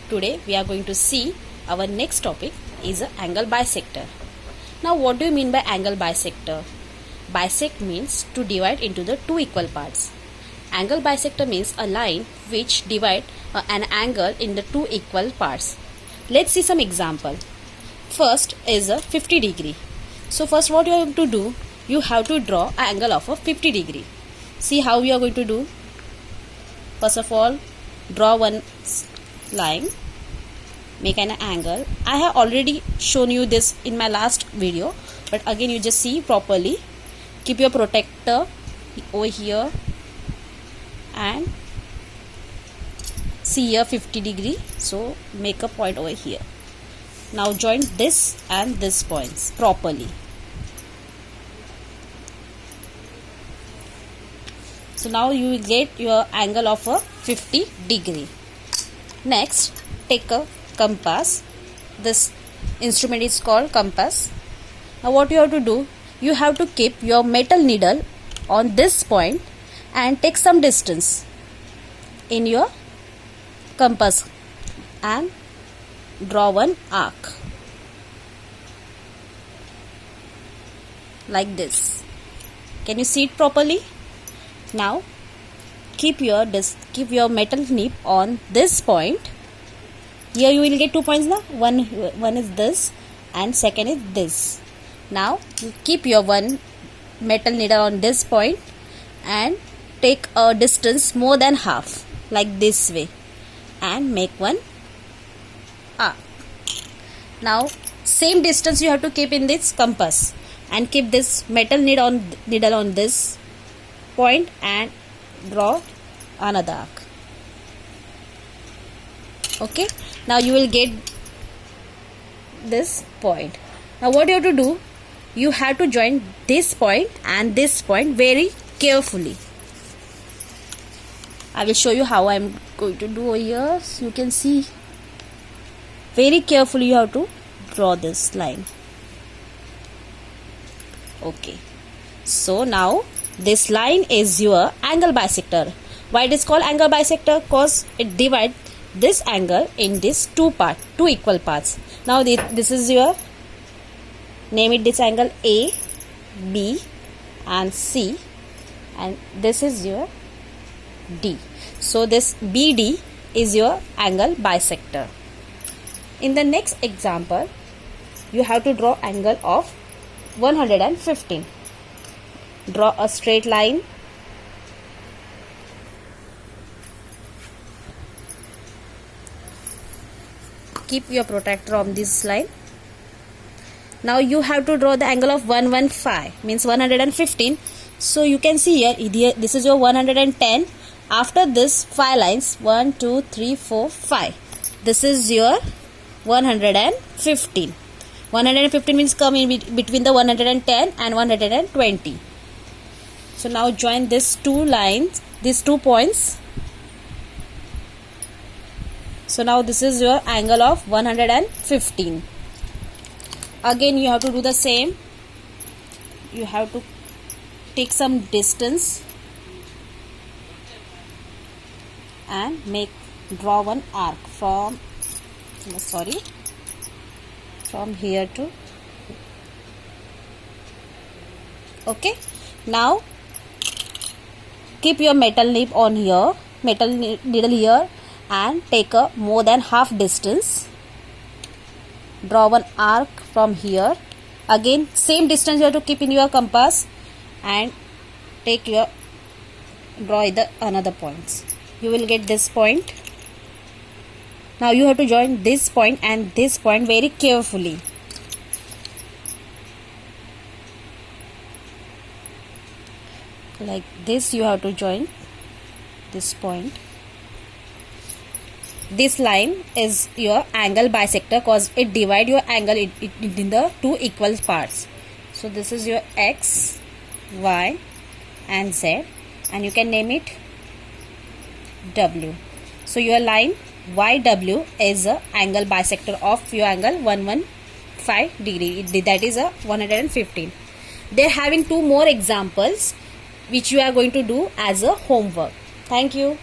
Today we are going to see our next topic is angle bisector. Now what do you mean by angle bisector? Bisect means to divide into the two equal parts. Angle bisector means a line which divide an angle in the two equal parts. Let's see some example. First is a 50 degree. So first what you have to do, you have to draw an angle of a 50 degree. See how we are going to do. First of all, draw one line, make an angle. I have already shown you this in my last video, but again you just see properly. Keep your protractor over here and see here 50 degree, so make a point over here. Now join this and this points properly. So now you will get your angle of a 50 degree. Next, take a compass. This instrument is called compass. Now what you have to do, you have to keep your metal needle on this point and take some distance in your compass and draw one arc like this. Can you see it properly? Now keep your metal nib on this point. Here you will get 2 points now. One is this and second is this. Now you keep your one metal needle on this point and take a distance more than half like this way and make one arc. Now same distance you have to keep in this compass and keep this metal needle on this point and draw another arc. Okay, now you will get this point. Now what you have to do, you have to join this point and this point very carefully. I will show you how I am going to do over here, so you can see very carefully. You have to draw this line. Okay, so now this line is your angle bisector. Why it is called angle bisector? Because it divides this angle in this two equal parts. Now this is your, name it this angle A, B and C, and this is your D. So this BD is your angle bisector. In the next example, you have to draw angle of 115. Draw a straight line. Keep your protractor on this line. Now you have to draw the angle of 115, means 115. So you can see here, this is your 110. After this 5 lines, 1, 2, 3, 4, 5. This is your 115. 115 means come in between the 110 and 120. So now join these two lines, these 2 points. So now this is your angle of 115. Again you have to do the same. You have to take some distance and draw one arc from here to. Okay, now keep your metal nib on here, metal needle here, and take a more than half distance. Draw one arc from here. Again same distance you have to keep in your compass and draw another points. You will get this point. Now you have to join this point and this point very carefully. Like this you have to join this point. This line is your angle bisector because it divides your angle in the two equal parts. So this is your X, Y and Z, and you can name it W. So your line YW is a angle bisector of your angle 115 degree. That is a 115. They are having 2 more examples which you are going to do as a homework. Thank you.